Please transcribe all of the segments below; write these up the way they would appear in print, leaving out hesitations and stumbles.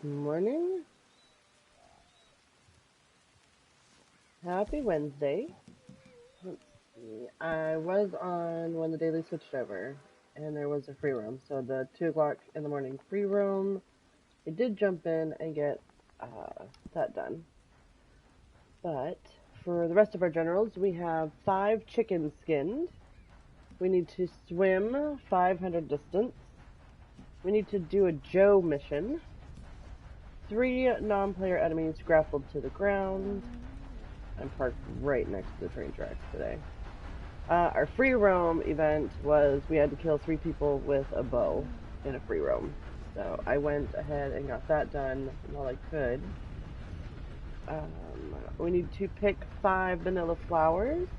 Good morning. Happy Wednesday. Let's see. I was on when the daily switched over, and there was a free room. So the 2 o'clock in the morning free room, I did jump in and get that done. But for the rest of our generals, we have 5 chickens skinned. We need to swim 500 distance. We need to do a Joe mission. 3 non-player enemies grappled to the ground. I'm parked right next to the train tracks today. Our free roam event was we had to kill 3 people with a bow in a free roam. So I went ahead and got that done while I could. We need to pick 5 vanilla flowers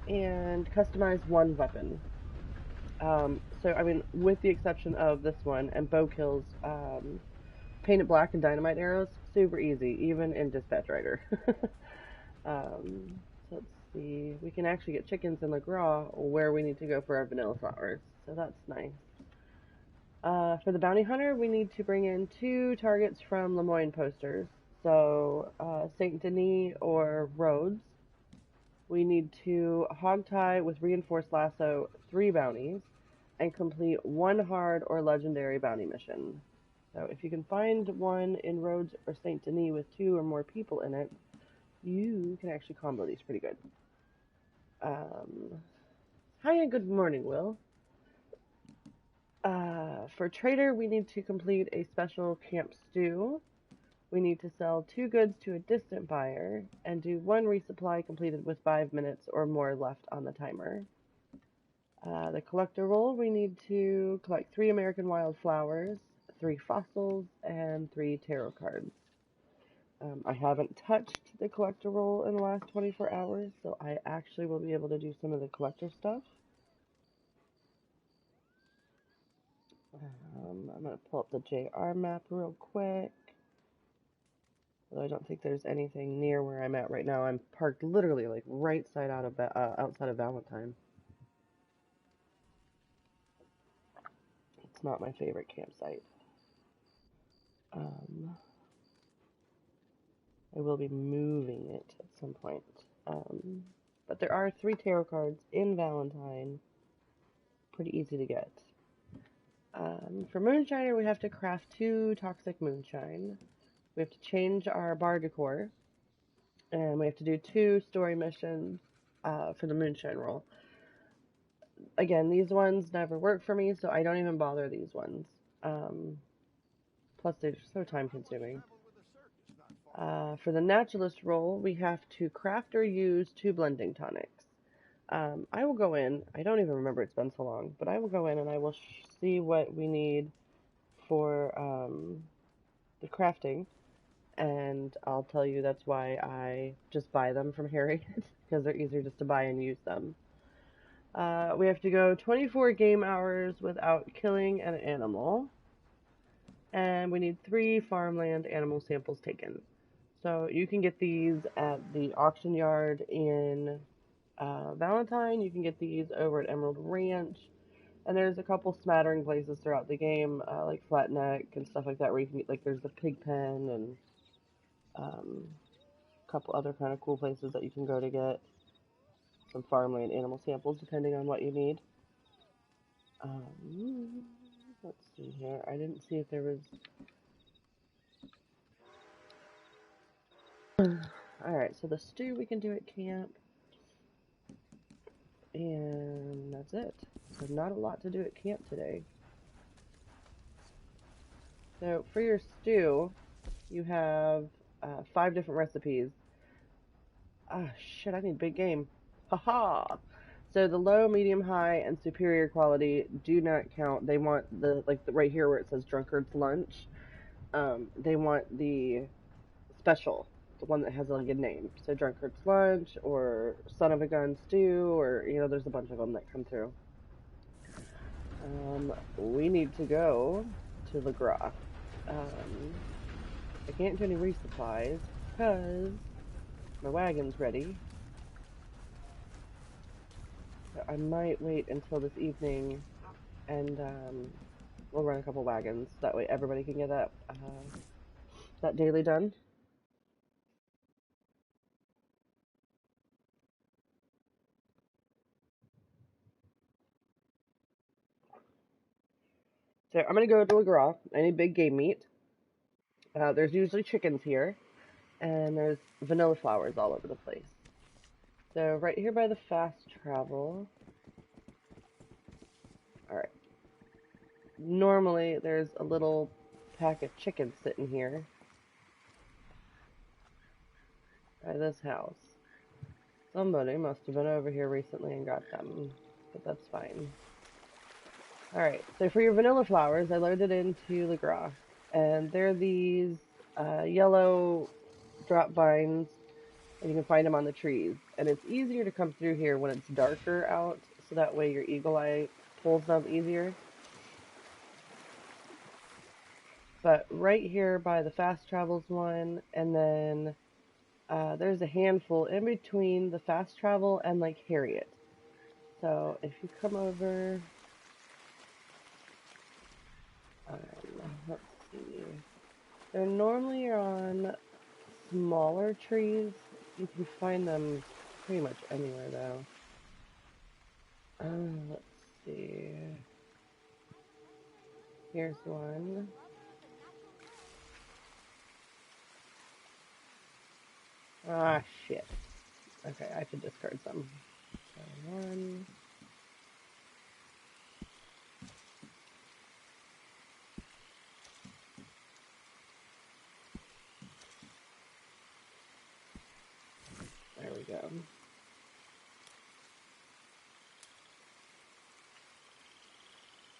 and customize 1 weapon. So, I mean, with the exception of this one and bow kills, painted black and dynamite arrows, super easy, even in Dispatch Rider. So let's see. We can actually get chickens in LeGras where we need to go for our vanilla flowers, so that's nice. For the bounty hunter, we need to bring in 2 targets from Lemoyne posters. So Saint Denis or Rhodes. We need to hog tie with reinforced lasso 3 bounties and complete 1 hard or legendary bounty mission. So if you can find one in Rhodes or Saint Denis with 2 or more people in it, you can actually combo these pretty good. Hi and good morning, Will. For trader, we need to complete a special camp stew. We need to sell 2 goods to a distant buyer and do 1 resupply completed with 5 minutes or more left on the timer. The collector role, we need to collect 3 American wildflowers, 3 fossils, and 3 tarot cards. I haven't touched the collector role in the last 24 hours, so I actually will be able to do some of the collector stuff. I'm going to pull up the JR map real quick. Although I don't think there's anything near where I'm at right now. I'm parked literally like right side out of outside of Valentine. It's not my favorite campsite. I will be moving it at some point. But there are 3 tarot cards in Valentine. Pretty easy to get. For moonshiner, we have to craft 2 toxic moonshine. We have to change our bar decor. And we have to do 2 story missions for the moonshine roll. Again, these ones never work for me, so I don't even bother these ones. Plus, they're so time consuming. For the naturalist roll, we have to craft or use 2 blending tonics. I will go in, I don't even remember, it's been so long, but I will go in and I will see what we need for the crafting, and I'll tell you that's why I just buy them from Harry, because they're easier just to buy and use them. We have to go 24 game hours without killing an animal, and we need 3 farmland animal samples taken. So you can get these at the auction yard in Valentine. You can get these over at Emerald Ranch, and there's a couple smattering places throughout the game, like Flatneck and stuff like that, where you can get, like, there's the pig pen and a couple other kind of cool places that you can go to get some farmland animal samples, depending on what you need. Let's see here. I didn't see if there was... Alright, so the stew we can do at camp. And that's it. So not a lot to do at camp today. So for your stew, you have 5 different recipes. Ah, shit, I need big game. Haha! So the low, medium, high, and superior quality do not count. They want right here where it says drunkard's lunch. They want the special, the one that has like a name. So drunkard's lunch or son of a gun stew, or there's a bunch of them that come through. We need to go to LeGras. I can't do any resupplies because my wagon's ready. So I might wait until this evening and We'll run a couple wagons. That way everybody can get that daily done. So I'm going to go to LeGras. I need big game meat. There's usually chickens here. And there's vanilla flowers all over the place. So right here by the fast travel. Alright. Normally there's a little pack of chickens sitting here. By this house. Somebody must have been over here recently and got them. But that's fine. Alright, so for your vanilla flowers, I loaded into LeGras. And they're these yellow drop vines. And you can find them on the trees. And it's easier to come through here when it's darker out, so that way your eagle eye pulls them easier. But right here by the fast travels one, and then there's a handful in between the fast travel and like Harriet. So if you come over, let's see, they're normally on smaller trees. You can find them pretty much anywhere, though. Let's see. Here's one. Ah, shit. Okay, I have to discard some. So one. There we go.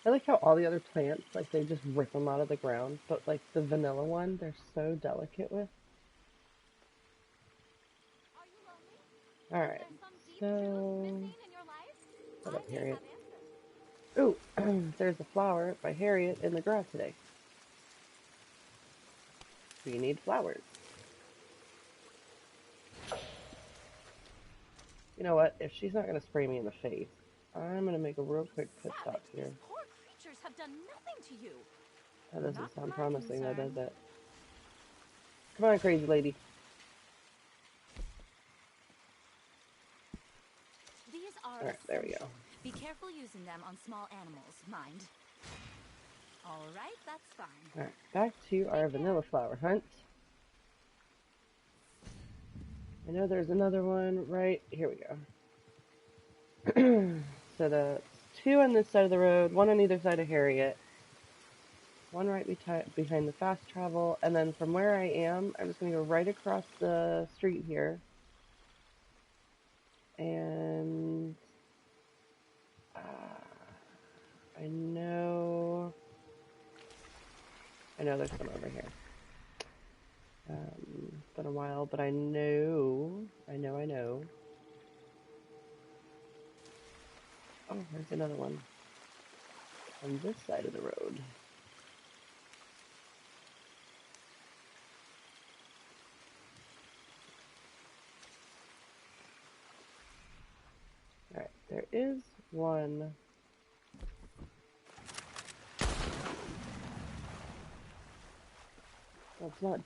I like how all the other plants, like, they just rip them out of the ground, but, like, the vanilla one, they're so delicate with. Alright, so... What up, Harriet? Ooh, there's a flower by Harriet in the garage today. We need flowers. You know what? If she's not going to spray me in the face, I'm going to make a real quick pit stop here. Poor creatures have done nothing to you. That doesn't sound promising, though, does it? Come on, crazy lady. These are Alright, there we go. Be careful using them on small animals, mind. Alright, that's fine. Alright, back to our vanilla flower hunt. I know there's another one right here. We go. So the two on this side of the road, one on either side of Harriet, one right behind the fast travel, and then from where I am, I'm just going to go right across the street here. And I know there's some over here. It's been a while, but I know. Oh, there's another one on this side of the road. Alright, there is one. Well, it's not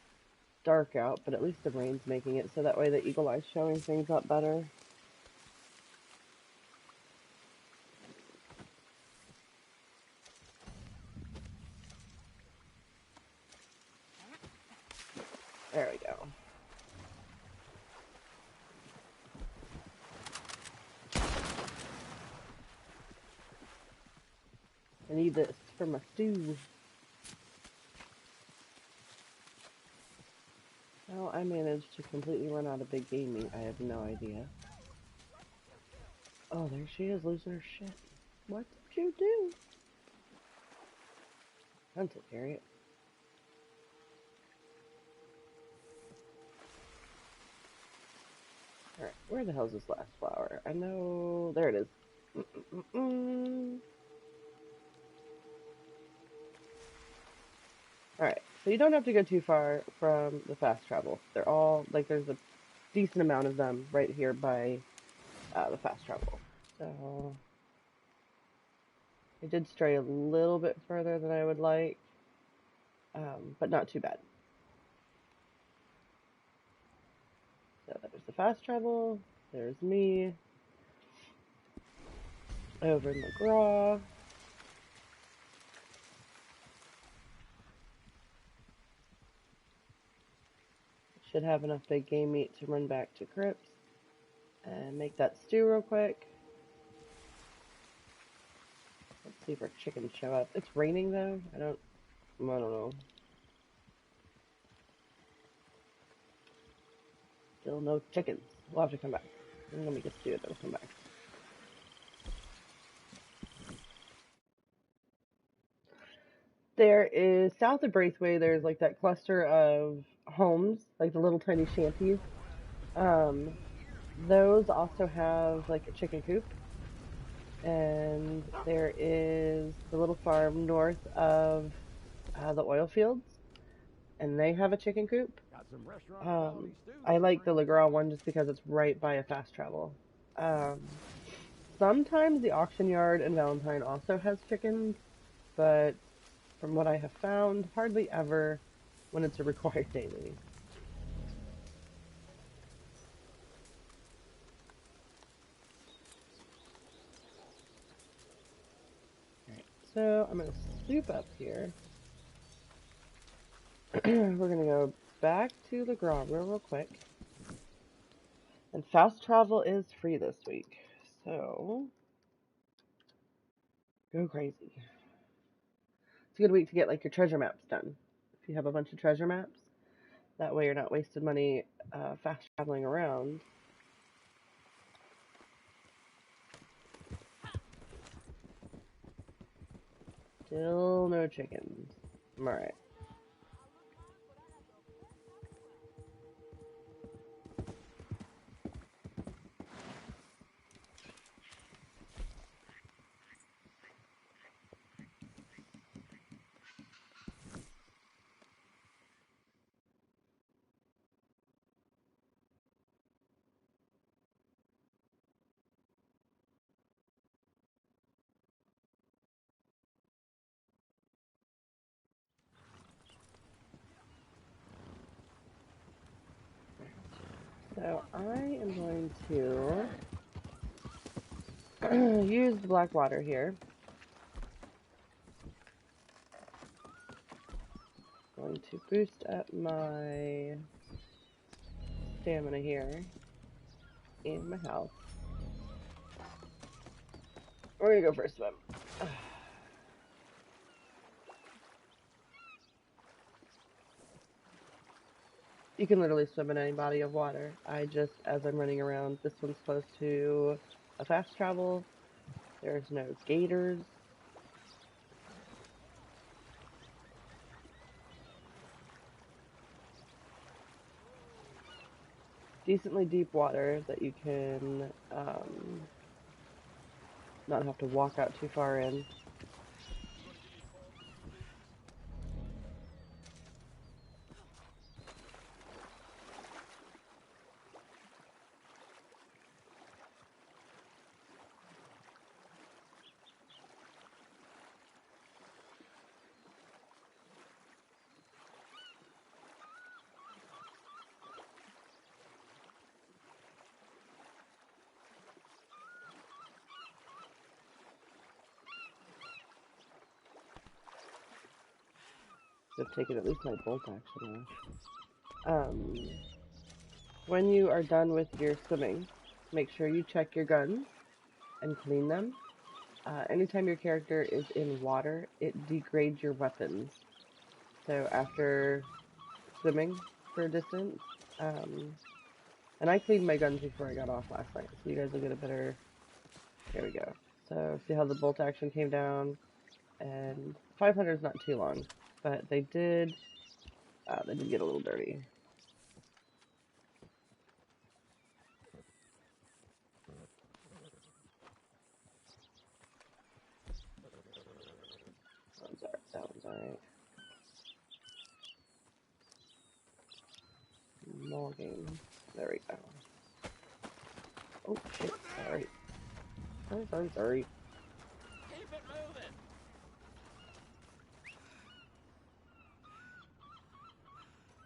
dark out, but at least the rain's making it so that way the eagle eye's showing things up better. There we go. I need this for my stew. How I managed to completely run out of big game meat, I have no idea. Oh, there she is, losing her shit. What did you do? Hunt it, Harriet. Alright, where the hell's this last flower? I know... There it is. Alright, so you don't have to go too far from the fast travel. They're all, like, there's a decent amount of them right here by the fast travel. So... I did stray a little bit further than I would like, but not too bad. So there's the fast travel. There's me. Over in McGraw. Should have enough big game meat to run back to Crypts and make that stew real quick. Let's see if our chickens show up. It's raining though. I don't know. Still no chickens. We'll have to come back. I'm gonna make a stew, then we'll come back. There is south of Braithwaite. There's like that cluster of homes, like the little tiny shanties. Those also have like a chicken coop, and there is the little farm north of the oil fields, and they have a chicken coop. I like the LeGras one just because it's right by a fast travel. Sometimes the auction yard in Valentine also has chickens, but from what I have found, hardly ever when it's a required daily. Alright, so I'm going to swoop up here. We're going to go back to LeGras real quick. And fast travel is free this week, so go crazy. It's a good week to get like your treasure maps done. If you have a bunch of treasure maps, that way you're not wasting money fast traveling around. Still no chickens. Alright. So I am going to use the black water here. Going to boost up my stamina here in my house. We're gonna go for a swim. You can literally swim in any body of water. I just, as I'm running around, this one's close to a fast travel. There's no gators. Decently deep water that you can not have to walk out too far in. I've taken at least my bolt action off. When you are done with your swimming, make sure you check your guns and clean them. Anytime your character is in water, it degrades your weapons. So after swimming for a distance, and I cleaned my guns before I got off last night, so you guys will get a better, there we go. So see how the bolt action came down, and 500 is not too long, but they did get a little dirty. That one's alright. Logging. There we go. Oh shit, sorry. Sorry. Keep it moving.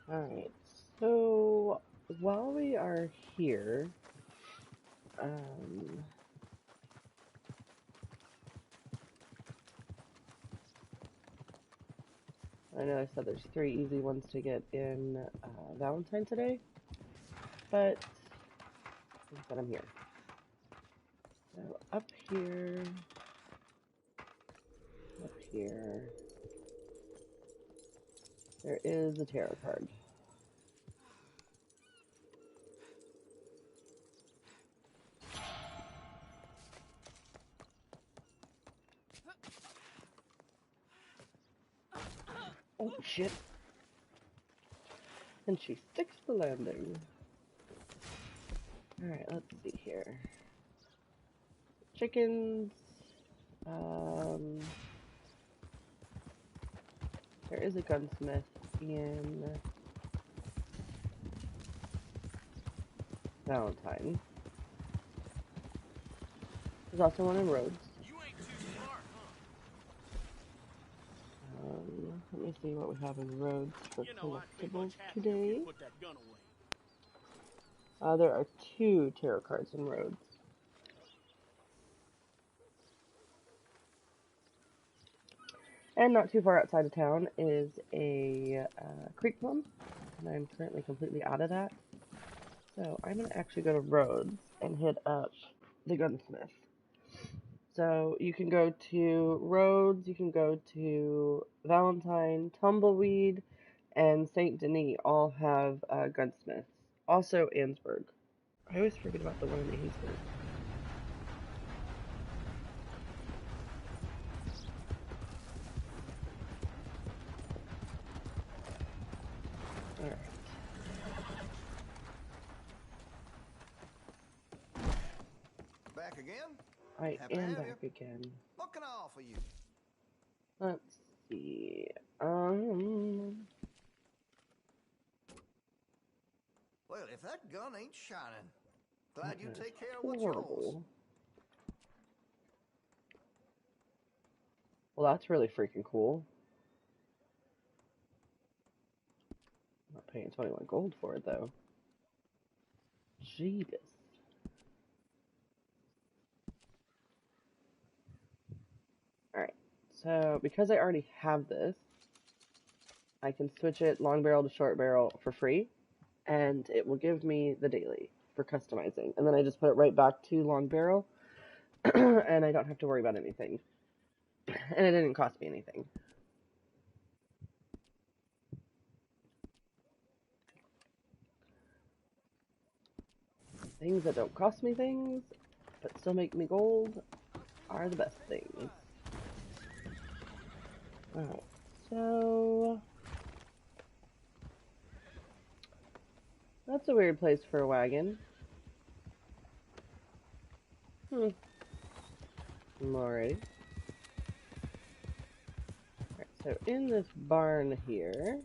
Alright, so while we are here, I know I said there's 3 easy ones to get in Valentine today, but I'm here. So up here, there is a tarot card. Oh shit! And she sticks the landing. Alright, let's see here. Chickens. There is a gunsmith in Valentine. There's also one in Rhodes. You ain't too smart, huh? Let me see what we have in Rhodes for collectibles I'd today. put that gun away. There are 2 tarot cards in Rhodes. And not too far outside of town is a creek plum, and I'm currently completely out of that. So I'm going to actually go to Rhodes and hit up the gunsmith. So you can go to Rhodes, you can go to Valentine, Tumbleweed, and St. Denis all have gunsmiths. Also Ansburg. I always forget about the one in Ansburg. Alright. Back again? I Happy to am have back you. again. What can I offer you? Let's see. Well, if that gun ain't shining, glad you take care of Horrible. what's yours. Well, that's really freaking cool. I'm not paying 21 gold for it, though. Jeebus. Alright, so because I already have this, I can switch it long barrel to short barrel for free, and it will give me the daily for customizing. And then I just put it right back to long barrel, and I don't have to worry about anything. And it didn't cost me anything. Things that don't cost me things, but still make me gold, are the best things. Alright, so... that's a weird place for a wagon. Alright. Alright, so in this barn here...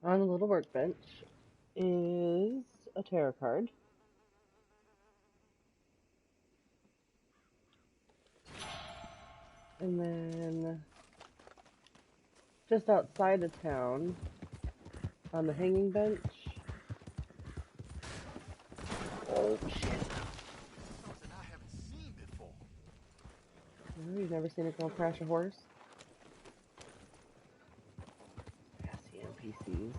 on the little workbench is a tarot card. And then just outside of town on the hanging bench. Oh shit. Something I haven't seen before. Oh, you've never seen a girl crash a horse? Sassy NPCs.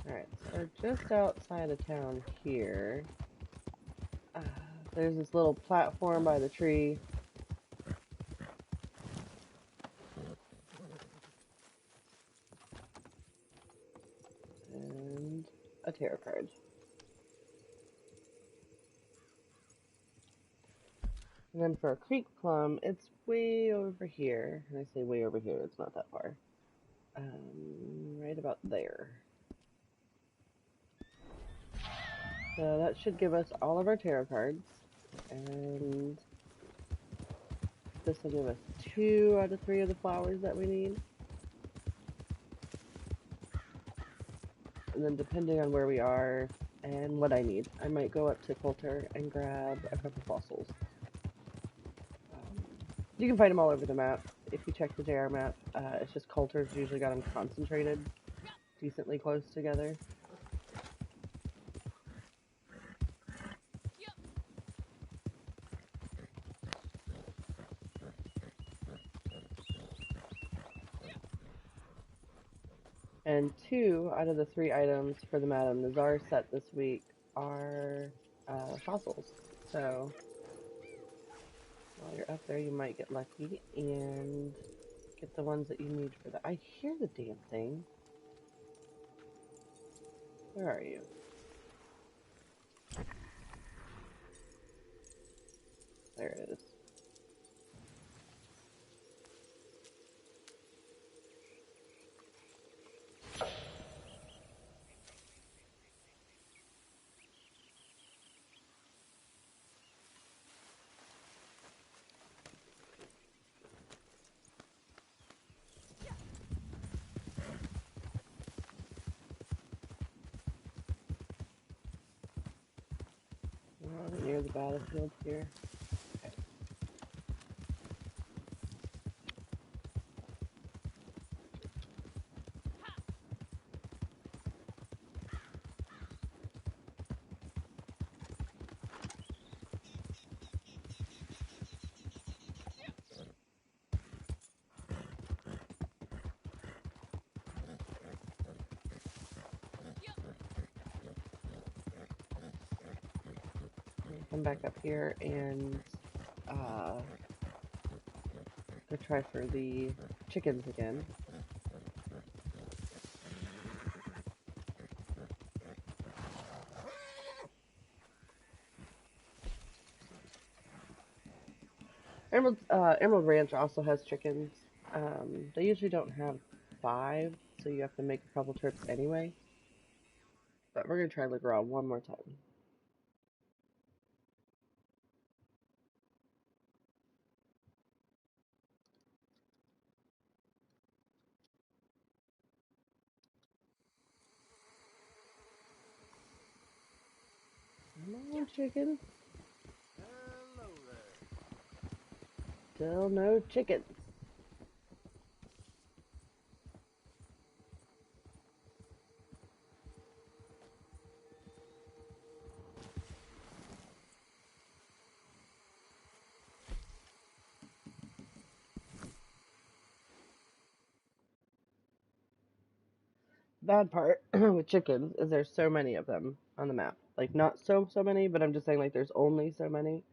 Alright, so just outside of town here, there's this little platform by the tree. And a tarot card. And then for a creek plum, it's way over here. And I say way over here, it's not that far. Right about there. So that should give us all of our tarot cards. And this will give us 2 out of 3 of the flowers that we need. And then depending on where we are and what I need. I might go up to Coulter and grab a couple fossils. You can find them all over the map. If you check the JR map, it's just Coulter's usually got them concentrated decently close together. And 2 out of the 3 items for the Madame Nazar set this week are fossils. So while you're up there, you might get lucky and get the ones that you need for that. I hear the damn thing. Where are you? There it is. Near the battlefield here. Come back up here and go try for the chickens again. Emerald Ranch also has chickens. They usually don't have 5, so you have to make a couple trips anyway. But we're gonna try Legrand one more time. Come on, chicken. Hello there. Still no chickens. Bad part with chickens is there's so many of them on the map. Like, not so many, but I'm just saying, like, there's only so many.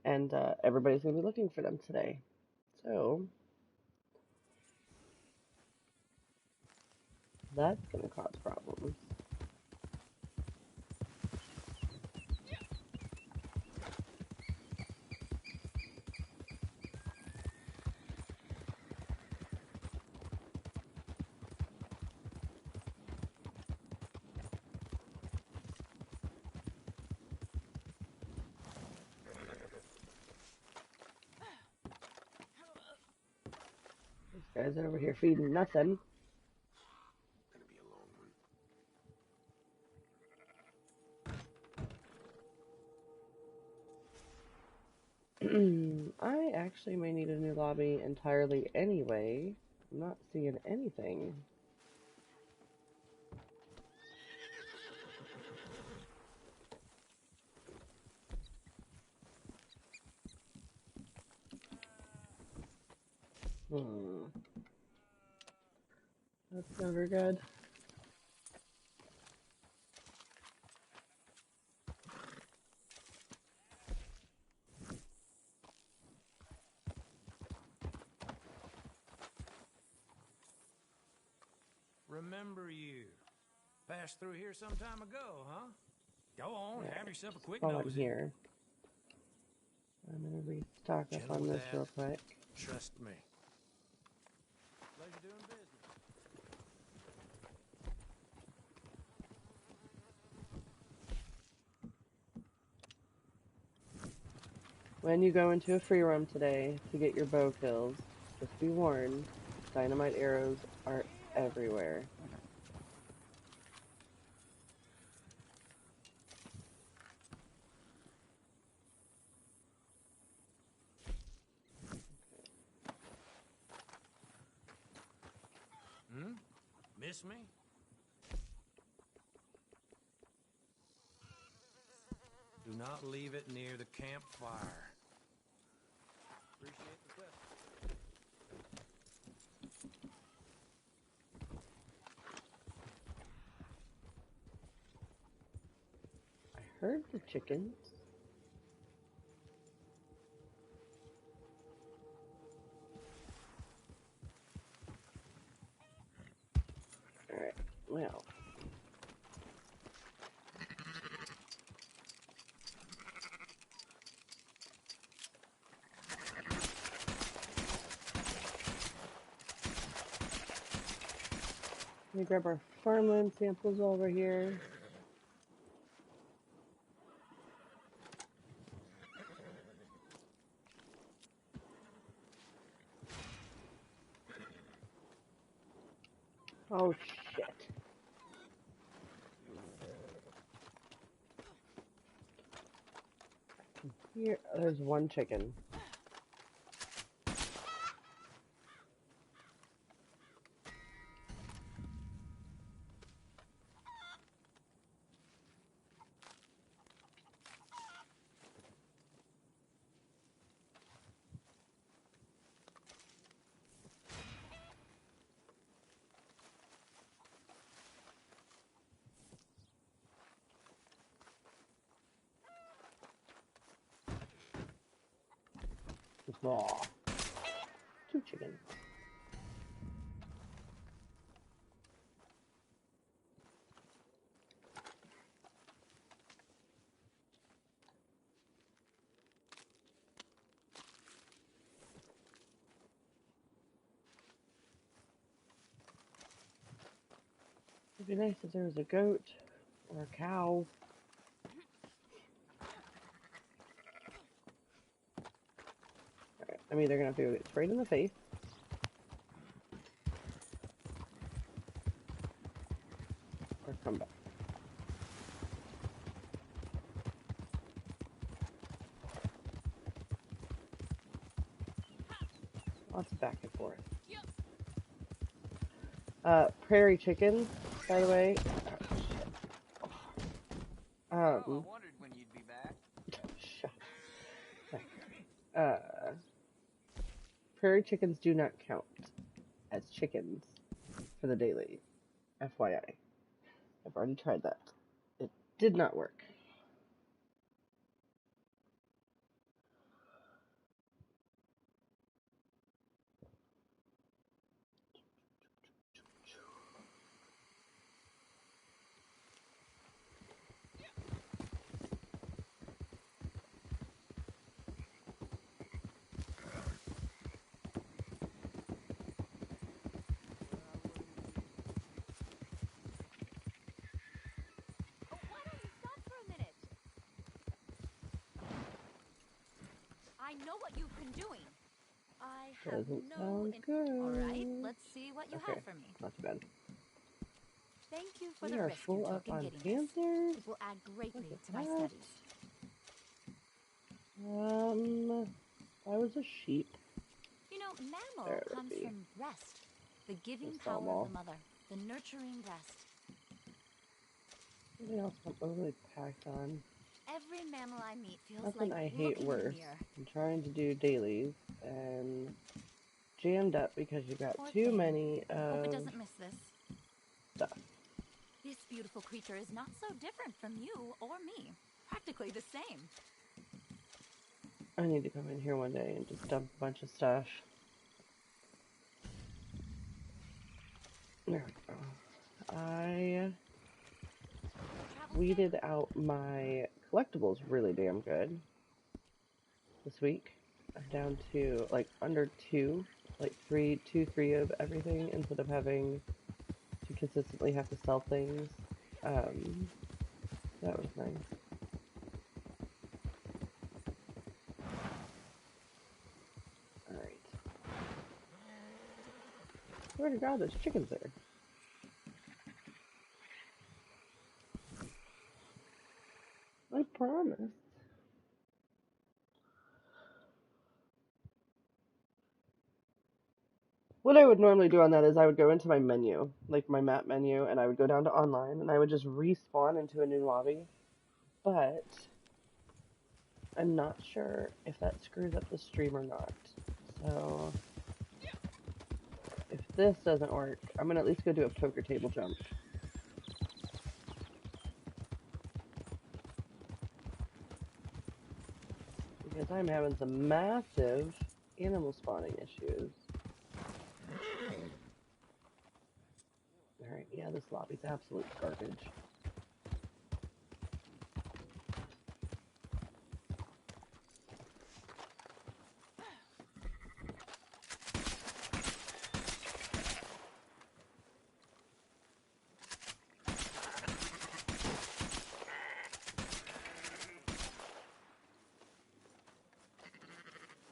And everybody's going to be looking for them today. So that's going to cause problems. This guy's over here feeding nothing. Gonna be a long one. I actually may need a new lobby entirely anyway. I'm not seeing anything. That's never good. Remember you. Passed through here some time ago, huh? Go on, have yourself a quick While I'm nosy. here, I'm gonna restock up Gentle on with this that. real quick. Trust me. Pleasure doing business. When you go into a free roam today to get your bow kills, just be warned, dynamite arrows are everywhere. Miss me? Do not leave it near the campfire. Appreciate the question. I heard the chickens. Alright, well. Let me grab our farmland samples over here. Oh shit. Here, there's one chicken. Aw. Two chickens. It'd be nice if there was a goat or a cow. Alright, I'm either gonna have to get sprayed in the face. Or come back. Lots of back and forth. Prairie chickens, by the way. I wondered when you'd be back. Shut. Prairie chickens do not count as chickens for the daily. FYI. I've already tried that. It did not work. I know what you've been doing. I have Doesn't no sound good. All right, let's see what you Okay, have for me. not too bad. Thank you for We the are risk full you up took in on getting this. panthers. It will add greatly Look at to my that. studies. That was a sheep. You know, mammal There it comes would be. from breast, the giving Just power of normal. the mother, the nurturing breast. Anything else I'm overly packed on? Every mammal I meet feels Nothing like I hate looking worse. in a mirror. I'm trying to do dailies and jammed up because you got Poor too thing. many Hope it of doesn't miss this. stuff. This beautiful creature is not so different from you or me. Practically the same. I need to come in here one day and just dump a bunch of stuff. There we go. I weeded out my collectibles really damn good this week. I'm down to like under two, like three of everything instead of having to consistently have to sell things. That was nice. Alright. Swear to God, there's chickens there. I promise. What I would normally do on that is I would go into my menu, like my map menu, and I would go down to online, and I would just respawn into a new lobby. But I'm not sure if that screws up the stream or not. So if this doesn't work, I'm gonna at least go do a poker table jump. Because I'm having some massive animal spawning issues. Alright, yeah, this lobby's absolute garbage.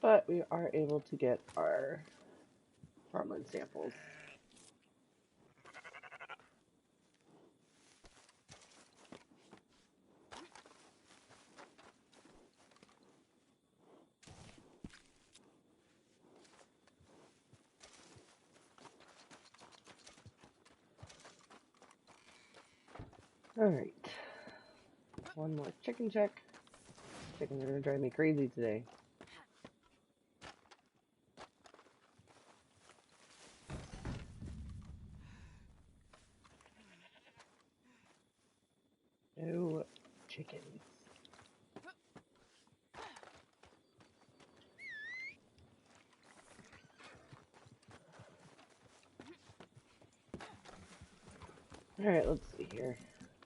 But we are able to get our farmland samples. Alright. One more chicken check. Chickens are gonna drive me crazy today. No chickens. Alright, let's see here.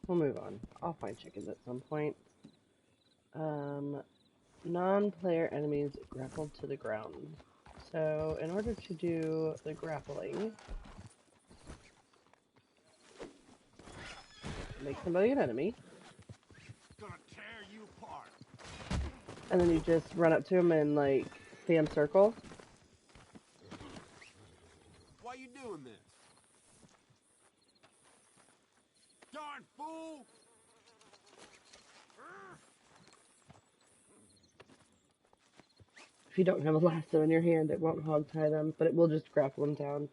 We'll move on. I'll find chickens at some point. Non-player enemies grappled to the ground. So, in order to do the grappling, make somebody an enemy. Gonna tear you apart. And then you just run up to them and, like, stand circle. Why you doing this? Darn fool! If you don't have a lasso in your hand, it won't hog tie them, but it will just grapple them down.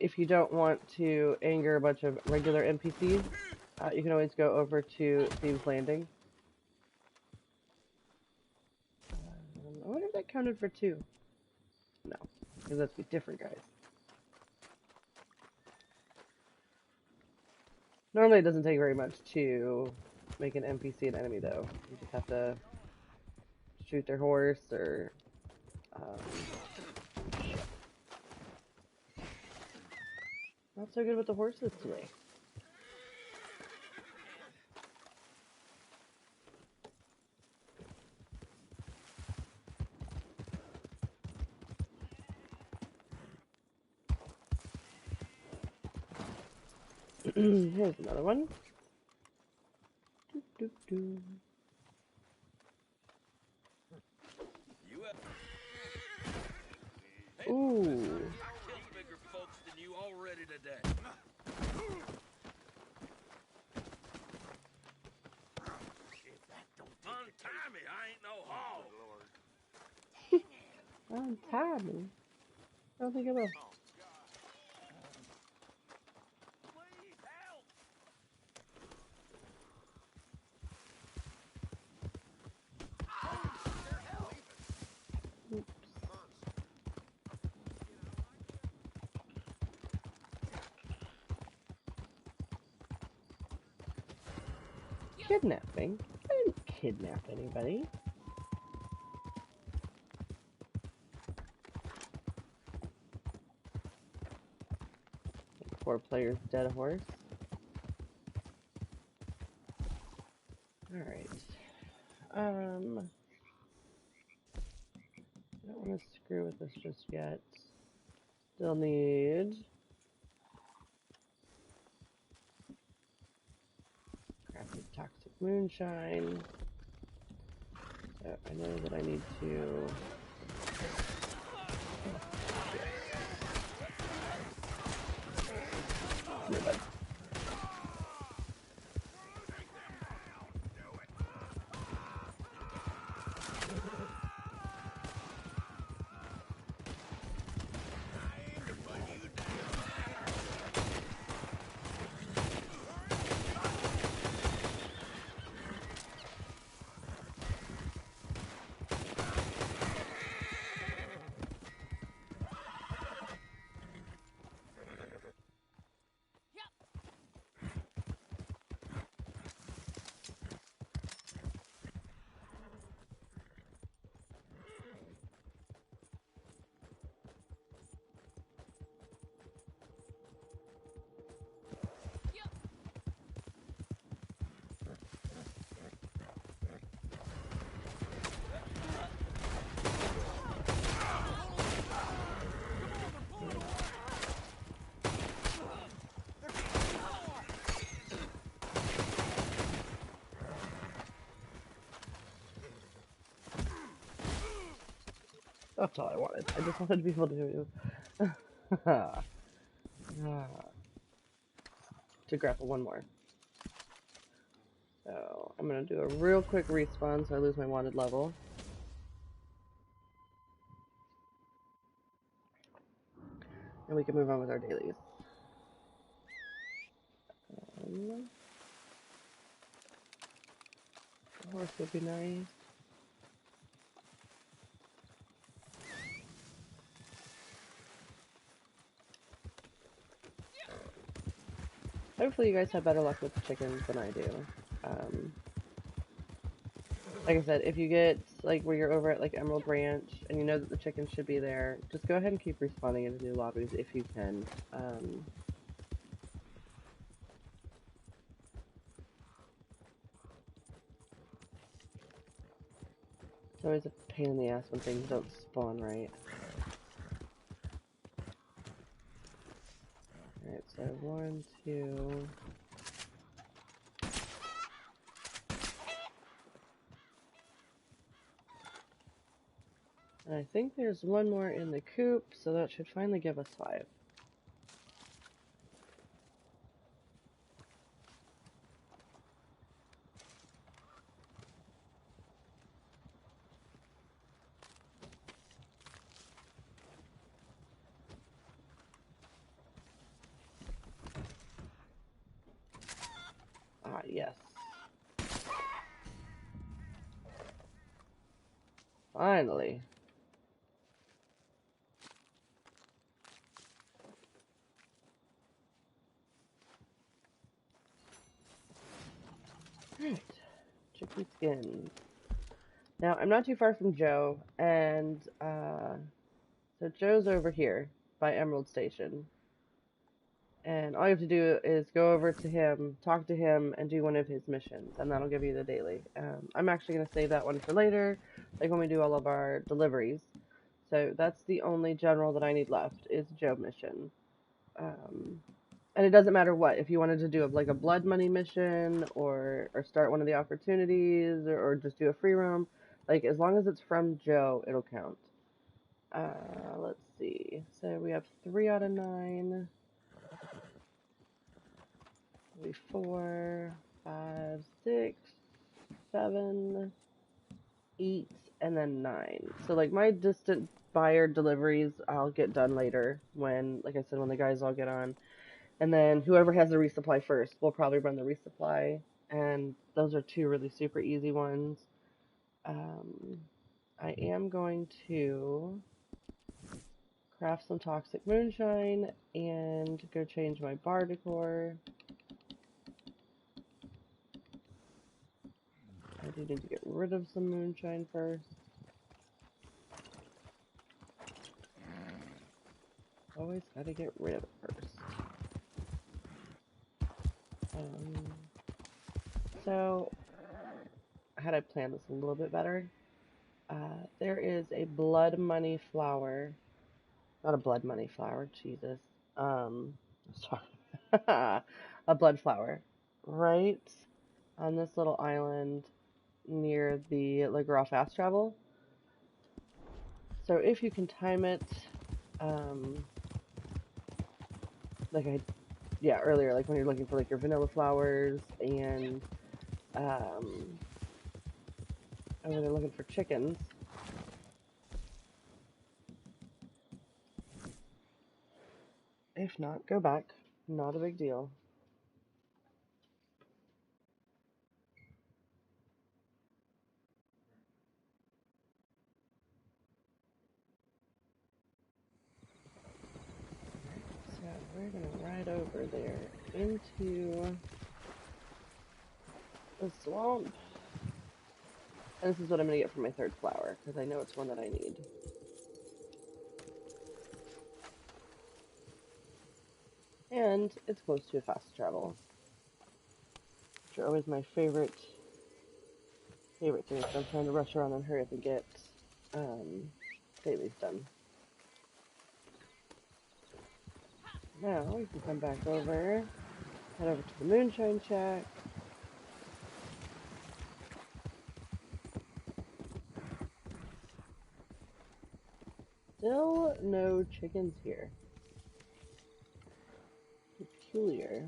If you don't want to anger a bunch of regular NPCs, you can always go over to Thieves Landing. I wonder if that counted for 2. No, because that's be different guys. Normally it doesn't take very much to make an NPC an enemy, though. You just have to shoot their horse, or... Not so good with the horses today. Here's another one. Doo, doo, doo. Ooh. Killed bigger folks than you already today. Untie me, I ain't no hog. Untie me. I don't think I will. Please help. Oops. Kidnapping? I didn't kidnap anybody. Poor player's dead horse. Alright. I don't want to screw with this just yet. Still need crafted toxic moonshine. So I know that I need to... Come here, bud. That's all I wanted. I just wanted to be able to grapple one more. So I'm gonna do a real quick respawn so I lose my wanted level. And we can move on with our dailies. Horse would be nice. Hopefully you guys have better luck with the chickens than I do. Like I said, if you get, like, where you're over at, like, Emerald Ranch, and you know that the chickens should be there, just go ahead and keep respawning into new lobbies if you can. It's always a pain in the ass when things don't spawn right. Alright, so 1, 2... I think there's one more in the coop, so that should finally give us 5. Ah, yes. Finally. Alright. Chicken skins. Now, I'm not too far from Joe, and, so Joe's over here by Emerald Station. And all you have to do is go over to him, talk to him, and do one of his missions, and that'll give you the daily. I'm actually going to save that one for later, like when we do all of our deliveries. So that's the only general that I need left, is Joe mission. And it doesn't matter what, if you wanted to do like a blood money mission, or start one of the opportunities, or just do a free roam, like as long as it's from Joe, it'll count. Let's see, so we have 3 out of 9. 3, 4, 5, 6, 7, 8, and then 9. So like my distant buyer deliveries, I'll get done later when, like I said, when the guys all get on. And then whoever has the resupply first will probably run the resupply. And those are 2 really super easy ones. I am going to craft some toxic moonshine and go change my bar decor. I do need to get rid of some moonshine first. Always gotta get rid of it first. So, had I planned this a little bit better, there is a blood money flower. Not a blood money flower, Jesus. I was talking a blood flower right on this little island near the LeGras fast travel. So if you can time it, earlier, like when you're looking for like your vanilla flowers, and when they're looking for chickens. If not, go back. Not a big deal. So we're gonna ride over there into the swamp. And this is what I'm gonna get for my 3rd flower, because I know it's one that I need. And it's close to a fast travel, which are always my favorite things. So I'm trying to rush around and hurry up and get dailies done. Now we can come back over, head over to the moonshine shack. no chickens here? Peculiar.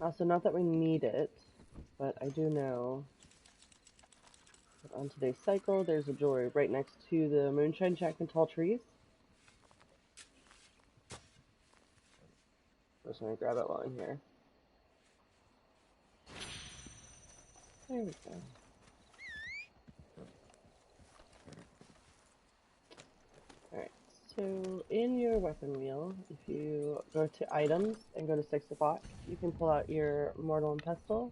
Also, not that we need it, but I do know that on today's cycle, there's a jewelry right next to the moonshine shack and tall trees. I'm just gonna grab it while I'm here. There we go. Alright, so in your weapon wheel, if you go to items and go to 6 o'clock, you can pull out your mortal and pestle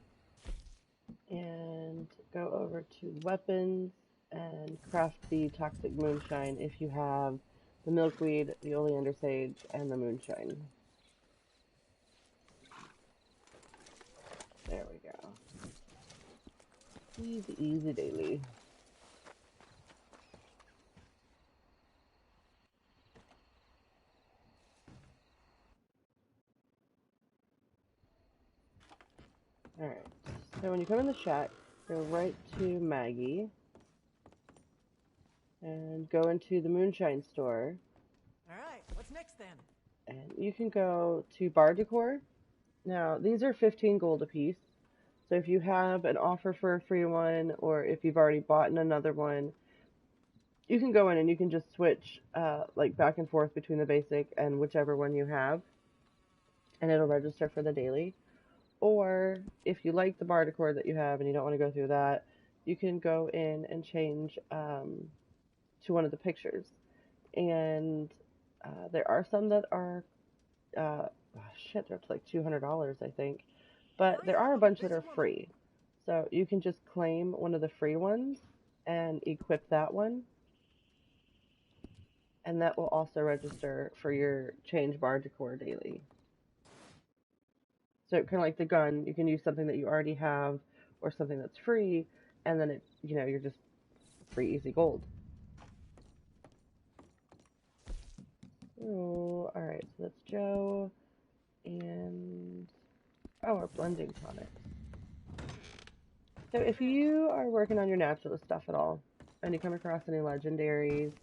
and go over to weapons and craft the toxic moonshine if you have the milkweed, the oleander sage, and the moonshine. There we go. Easy, easy daily. Alright, so when you come in the shack, go right to Maggie and go into the moonshine store. Alright, what's next then? And you can go to bar decor. Now, these are 15 gold a piece. So if you have an offer for a free one, or if you've already bought another one, you can go in and you can just switch like back and forth between the basic and whichever one you have, and it'll register for the daily. Or if you like the bar decor that you have and you don't want to go through that, you can go in and change to one of the pictures. And there are some that are shit, they're up to like $200, I think. But there are a bunch that are free. So you can just claim one of the free ones and equip that one. And that will also register for your change bar decor daily. So kind of like the gun, you can use something that you already have or something that's free, and then it, you know, you're just free easy gold. Oh, alright, so that's Joe, and oh, our blending tonic. So if you are working on your naturalist stuff at all, and you come across any legendaries,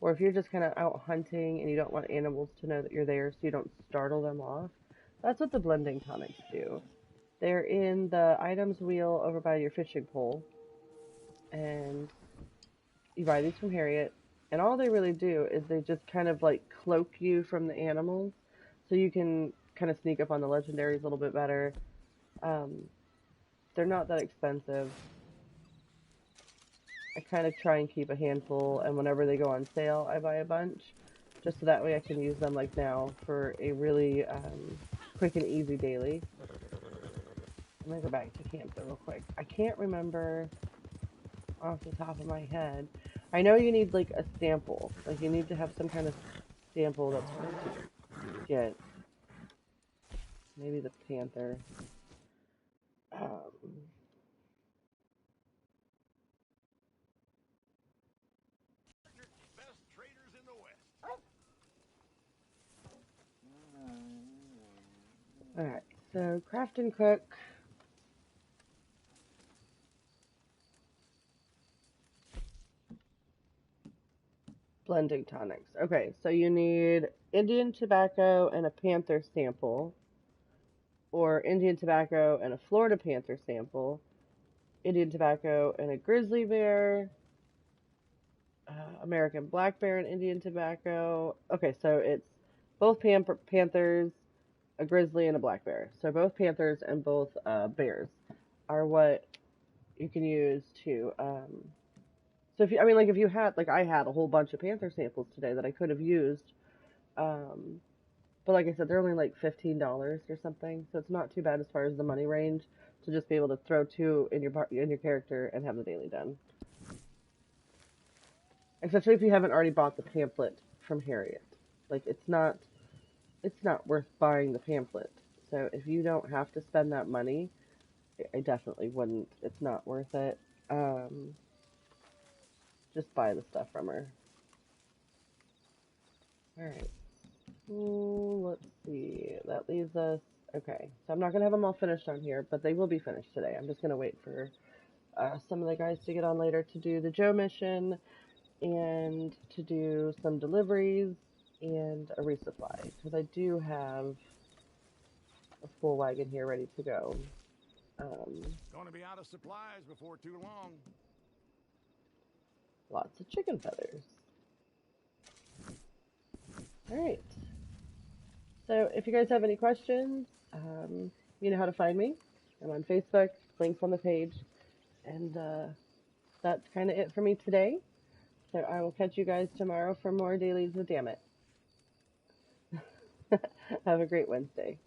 or if you're just kind of out hunting and you don't want animals to know that you're there so you don't startle them off, that's what the blending tonics do. They're in the items wheel over by your fishing pole, and you buy these from Harriet, and all they really do is they just kind of like cloak you from the animals, so you can kind of sneak up on the legendaries a little bit better. They're not that expensive. I kind of try and keep a handful, and whenever they go on sale, I buy a bunch, just so that way I can use them like now for a really quick and easy daily. I'm gonna go back to camp though real quick. I can't remember off the top of my head. I know you need like a sample. Like you need to have some kind of sample that's hard to get. Maybe the panther. Best traders in the West. Alright, so craft and cook. Blending tonics. Okay, so you need Indian tobacco and a panther sample, or Indian tobacco and a Florida panther sample, Indian tobacco and a grizzly bear, American black bear and Indian tobacco. Okay, so it's both panthers, a grizzly, and a black bear. So both panthers and both bears are what you can use to. So if you, I mean, like if you had, like I had a whole bunch of panther samples today that I could have used, but like I said, they're only like $15 or something, so it's not too bad as far as the money range to just be able to throw two in your character and have the daily done. Especially if you haven't already bought the pamphlet from Harriet. Like it's not worth buying the pamphlet. So if you don't have to spend that money, I definitely wouldn't. It's not worth it. Just buy the stuff from her. Alright. Let's see. That leaves us... Okay, so I'm not going to have them all finished on here, but they will be finished today. I'm just going to wait for some of the guys to get on later to do the Joe mission and to do some deliveries and a resupply, because I do have a full wagon here ready to go. Gonna be out of supplies before too long. Lots of chicken feathers. Alright. So if you guys have any questions, you know how to find me. I'm on Facebook, links on the page. And that's kind of it for me today. So I will catch you guys tomorrow for more Dailies with Dammit. Have a great Wednesday.